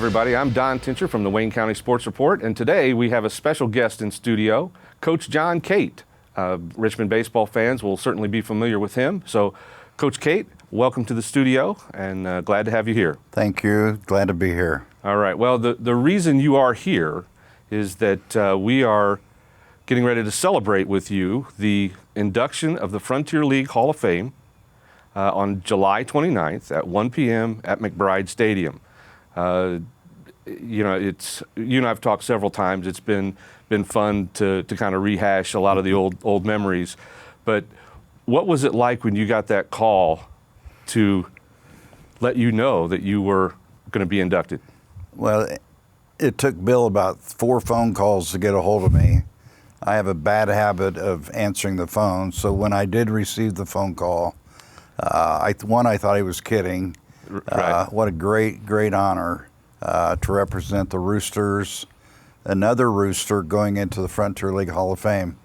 everybody. I'm Don Tincher from the Wayne County Sports Report, and today we have a special guest in studio, Coach John Cate. Richmond baseball fans will certainly be familiar with him. So, Coach Cate, welcome to the studio, and glad to have you here. Thank you. Glad to be here. All right. Well, the reason you are here is that we are getting ready to celebrate with you the induction of the Frontier League Hall of Fame on July 29th at 1 p.m. at McBride Stadium. You and I've talked several times. It's been fun to kind of rehash a lot of the old memories. But what was it like when you got that call to let you know that you were going to be inducted? Well, it took Bill about 4 phone calls to get a hold of me. I have a bad habit of answering the phone, so when I did receive the phone call, I thought he was kidding. Right. What a great honor to represent the Roosters, another Rooster going into the Frontier League Hall of Fame.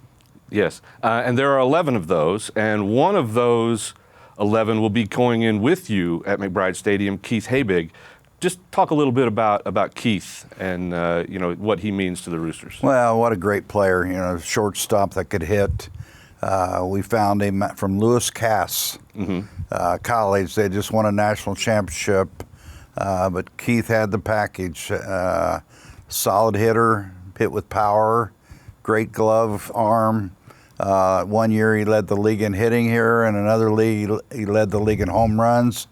Yes, and there are 11 of those, and one of those 11 will be going in with you at McBride Stadium, Keith Habig. Just talk a little bit about Keith and what he means to the Roosters. Well, what a great player, shortstop that could hit. We found him from Lewis Cass College. They just won a national championship, but Keith had the package. Solid hitter, hit with power, great glove arm. 1 year he led the league in hitting here, and another league he led the league in home runs.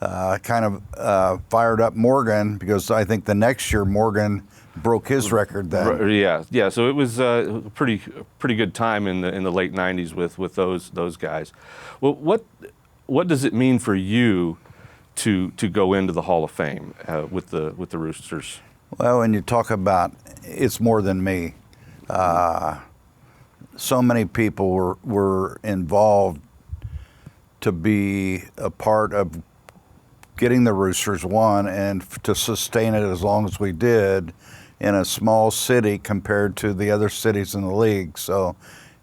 Fired up Morgan, because I think the next year Morgan broke his record then. Yeah. So it was a pretty good time in the late '90s with those guys. Well, what does it mean for you to go into the Hall of Fame with the Roosters? Well, when you talk about it's more than me, so many people were involved to be a part of getting the Roosters won and to sustain it as long as we did in a small city compared to the other cities in the league. So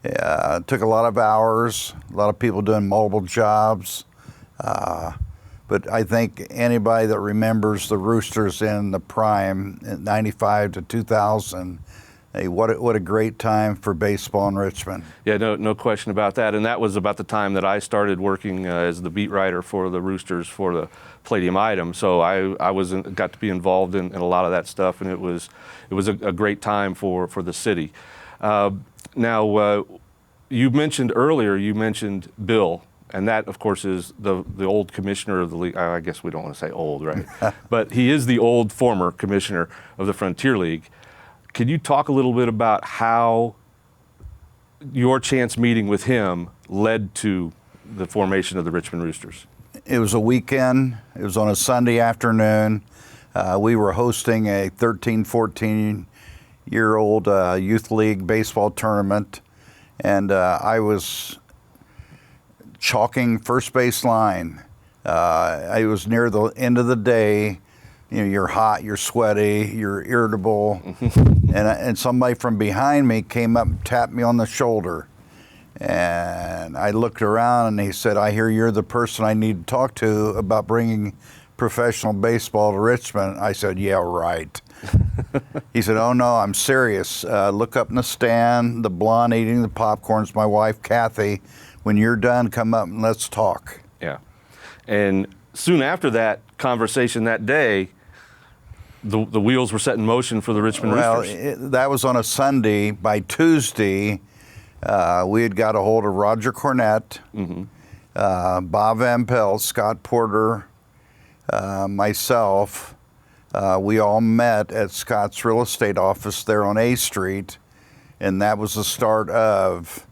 it took a lot of hours, a lot of people doing multiple jobs. But I think anybody that remembers the Roosters in the prime, in 95 to 2000, hey, what a great time for baseball in Richmond. Yeah, no question about that. And that was about the time that I started working as the beat writer for the Roosters for the Palladium Item. So I got to be involved in a lot of that stuff, and it was a great time for the city. Now, you mentioned Bill. And that, of course, is the old commissioner of the league. I guess we don't want to say old, right? But he is the old former commissioner of the Frontier League. Can you talk a little bit about how your chance meeting with him led to the formation of the Richmond Roosters? It was a weekend. It was on a Sunday afternoon. We were hosting a 13, 14-year-old youth league baseball tournament, and I was chalking first base line. I was near the end of the day. You're hot, you're sweaty, you're irritable, and somebody from behind me came up and tapped me on the shoulder. And I looked around, and he said, "I hear you're the person I need to talk to about bringing professional baseball to Richmond." I said, "Yeah, right." He said, "Oh no, I'm serious. Look up in the stand, the blonde eating the popcorn's my wife, Kathy. When you're done, come up and let's talk." Yeah. And soon after that conversation that day, the wheels were set in motion for the Richmond Roosters. Well, that was on a Sunday. By Tuesday, we had got a hold of Roger Cornett, Bob Van Pelt, Scott Porter, myself. We all met at Scott's real estate office there on A Street, and that was the start of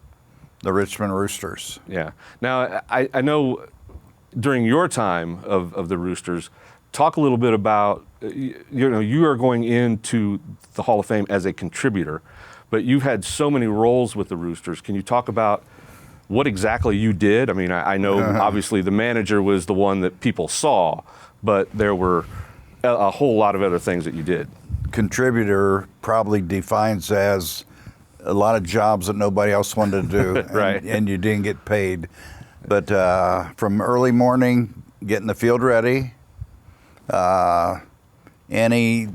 the Richmond Roosters. Yeah. Now, I know during your time of the Roosters, talk a little bit about, you are going into the Hall of Fame as a contributor, but you've had so many roles with the Roosters. Can you talk about what exactly you did? I mean, I know obviously the manager was the one that people saw, but there were a whole lot of other things that you did. Contributor probably defines as a lot of jobs that nobody else wanted to do, Right. and you didn't get paid. But from early morning, getting the field ready, any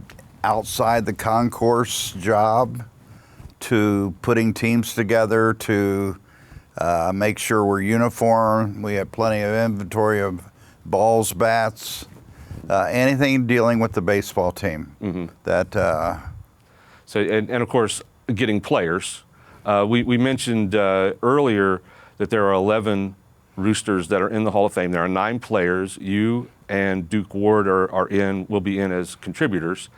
outside the concourse job to putting teams together to make sure we're uniform. We have plenty of inventory of balls, bats, anything dealing with the baseball team. So, and of course, getting players. We mentioned earlier that there are 11 Roosters that are in the Hall of Fame. There are 9 players. You and Duke Ward will be in as contributors.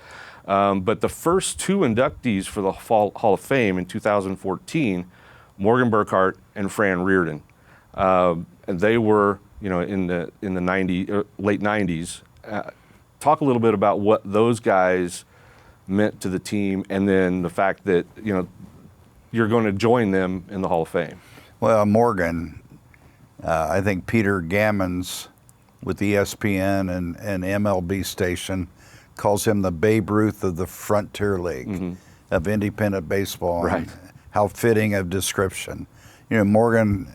But the first 2 inductees for the Hall of Fame in 2014, Morgan Burkhart and Fran Reardon, and they were, in the late 90s. Talk a little bit about what those guys meant to the team, and then the fact that you're going to join them in the Hall of Fame. Well, Morgan, I think Peter Gammons with ESPN and MLB station calls him the Babe Ruth of the Frontier League of independent baseball. Right. How fitting of description. Morgan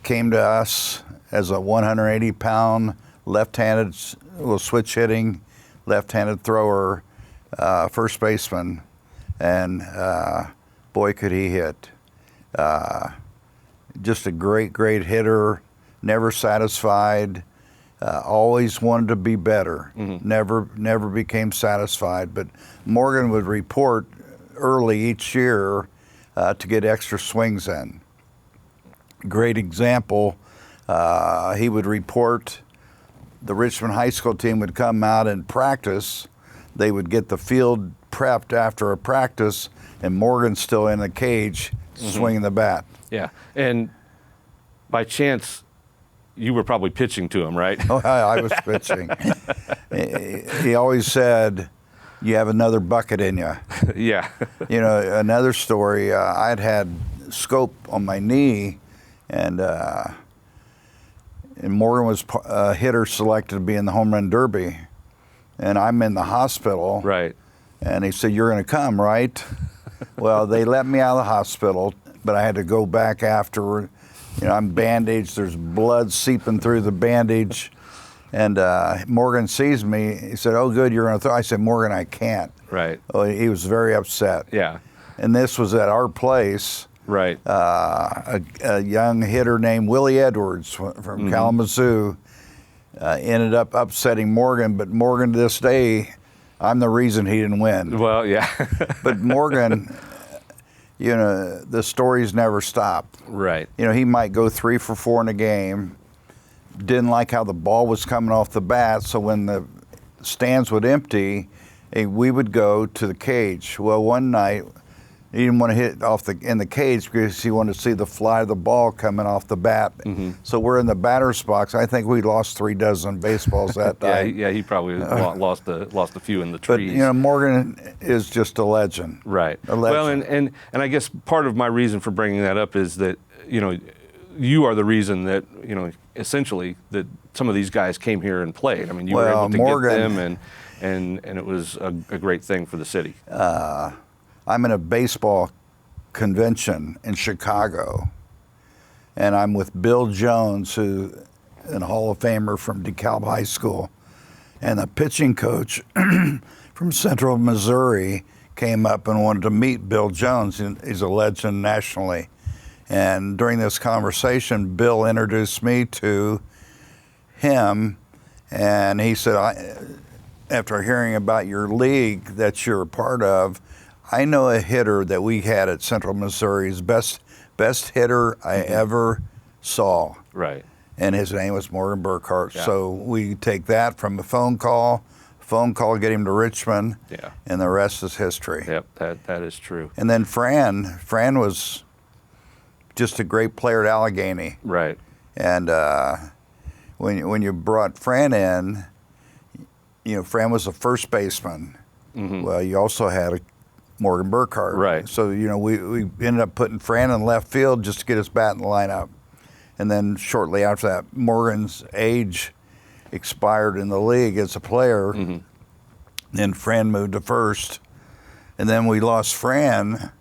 came to us as a 180-pound left-handed, switch hitting, left-handed thrower, first baseman, and boy, could he hit. Just a great, great hitter, never satisfied, always wanted to be better, never became satisfied. But Morgan would report early each year to get extra swings in. Great example, he would report the Richmond High School team would come out and practice. They would get the field prepped after a practice, and Morgan's still in the cage swinging the bat. Yeah, and by chance, you were probably pitching to him, right? Oh, I was pitching. He always said, "You have another bucket in you." Yeah. Another story. I'd had scope on my knee, and Morgan was a hitter selected to be in the home run derby, and I'm in the hospital. Right. And he said, "You're going to come, right?" Well, they let me out of the hospital, but I had to go back after. I'm bandaged. There's blood seeping through the bandage. And Morgan sees me. He said, "Oh, good, you're going to throw." I said, "Morgan, I can't." Right. Oh, he was very upset. Yeah. And this was at our place. Right. A young hitter named Willie Edwards from Kalamazoo ended up upsetting Morgan. But Morgan, to this day, I'm the reason he didn't win. Well, yeah. But Morgan, the stories never stop. Right. He might go 3 for 4 in a game. Didn't like how the ball was coming off the bat, so when the stands would empty, we would go to the cage. Well, one night, he didn't want to hit in the cage because he wanted to see the fly of the ball coming off the bat. So we're in the batter's box. I think we lost 3 dozen baseballs that night. Yeah, he probably lost a few in the trees. But Morgan is just a legend. Right. A legend. Well, and I guess part of my reason for bringing that up is that you are the reason that essentially that some of these guys came here and played. I mean, you were able to get them, and it was a great thing for the city. I'm in a baseball convention in Chicago, and I'm with Bill Jones, who a Hall of Famer from DeKalb High School, and the pitching coach from Central Missouri came up and wanted to meet Bill Jones. He's a legend nationally. And during this conversation, Bill introduced me to him, and he said, after hearing about your league that you're a part of, I know a hitter that we had at Central Missouri's best hitter I ever saw. Right. And his name was Morgan Burkhart. Yeah. So we take that from a phone call, get him to Richmond, and the rest is history. Yep, that is true. And then Fran was just a great player at Allegheny. Right. And when you brought Fran in, Fran was a first baseman. Well, you also had Morgan Burkhart. Right. So, we ended up putting Fran in left field just to get his bat in the lineup. And then shortly after that, Morgan's age expired in the league as a player. Then Fran moved to first. And then we lost Fran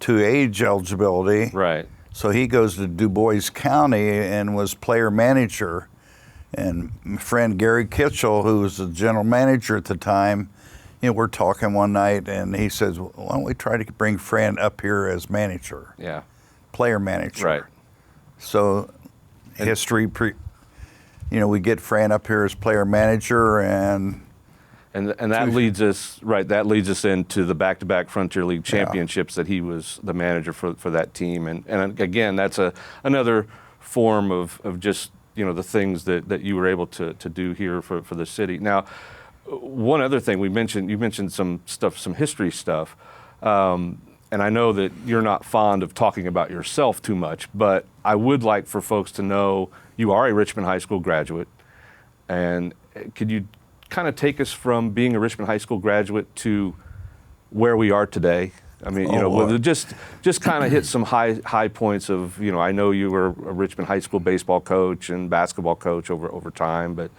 to age eligibility. Right. So he goes to Du Bois County and was player manager And my friend Gary Kitchell, who was the general manager at the time, we're talking one night, and he says, well, why don't we try to bring Fran up here as manager, Yeah. player manager. Right. So history, we get Fran up here as player manager, and that leads us That leads us into the back-to-back Frontier League championships that he was the manager for that team, and again, that's another form of just the things that you were able to do here for the city. Now, one other thing you mentioned some history stuff, and I know that you're not fond of talking about yourself too much, but I would like for folks to know you are a Richmond High School graduate, and could you kind of take us from being a Richmond High School graduate to where we are today? I mean, just kind of hit some high points of, I know you were a Richmond High School baseball coach and basketball coach over time, but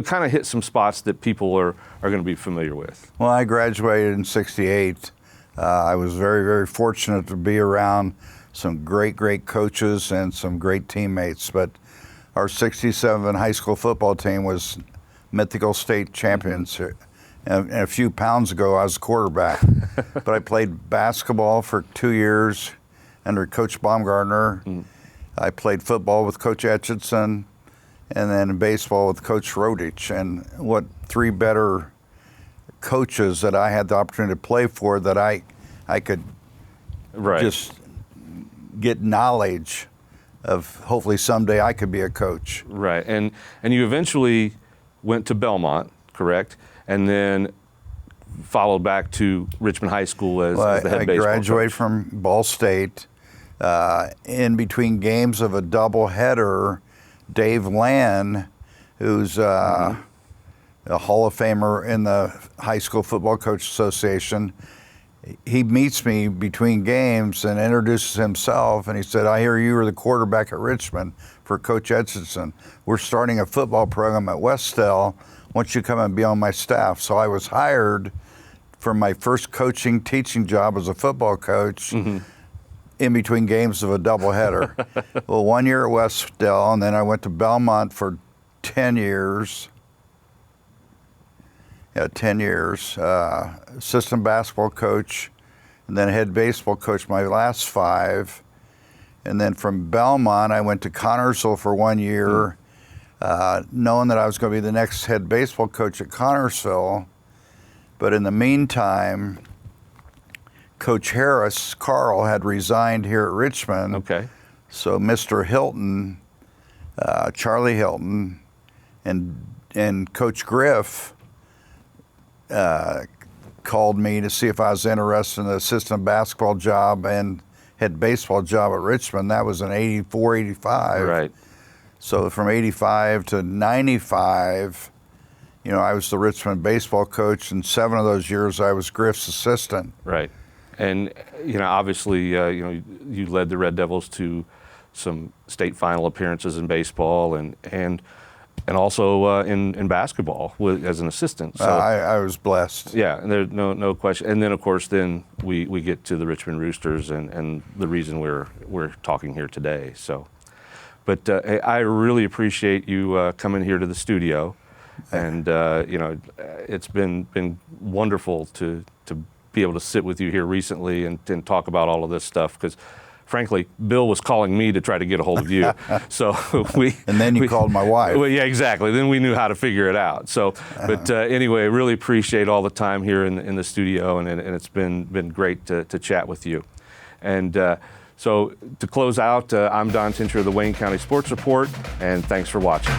kind of hit some spots that people are going to be familiar with. Well, I graduated in '68. I was very, very fortunate to be around some great coaches and some great teammates, but our '67 high school football team was mythical state champions. And a few pounds ago, I was a quarterback. But I played basketball for 2 years under Coach Baumgartner. I played football with Coach Etchison, and then baseball with Coach Rodich. And what three better coaches that I had the opportunity to play for that I could just get knowledge of. Hopefully someday I could be a coach. Right, and you eventually went to Belmont, correct? And then followed back to Richmond High School as the head baseball I graduated coach. from Ball State. In between games of a doubleheader, Dave Land, who's a Hall of Famer in the High School Football Coach Association, he meets me between games and introduces himself, and he said, I hear you were the quarterback at Richmond for Coach Etchison. We're starting a football program at Westdale. Why don't you come and be on my staff? So I was hired for my first teaching job as a football coach in between games of a doubleheader. Well, 1 year at Westdale, and then I went to Belmont for 10 years. Yeah, 10 years. Assistant basketball coach, and then head baseball coach my last 5. And then from Belmont, I went to Connersville for 1 year, knowing that I was going to be the next head baseball coach at Connersville. But in the meantime, Coach Harris, Carl, had resigned here at Richmond. Okay. So Mr. Hilton, Charlie Hilton, and Coach Griff called me to see if I was interested in the assistant basketball job and head baseball job at Richmond. That was in '84, '85. Right. So from '85 to '95, I was the Richmond baseball coach, and 7 of those years I was Griff's assistant. Right. And, obviously, you led the Red Devils to some state final appearances in baseball and also in basketball as an assistant. So I was blessed. Yeah, and there's no question. And then, of course, we get to the Richmond Roosters and the reason we're talking here today. So, but I really appreciate you coming here to the studio, and it's been wonderful to be able to sit with you here recently and talk about all of this stuff, because frankly, Bill was calling me to try to get a hold of you. So and then you called my wife. Well, yeah, exactly. Then we knew how to figure it out. So, but anyway, really appreciate all the time here in the studio, and it's been great to chat with you. And so to close out, I'm Don Tincher of the Wayne County Sports Report, and thanks for watching.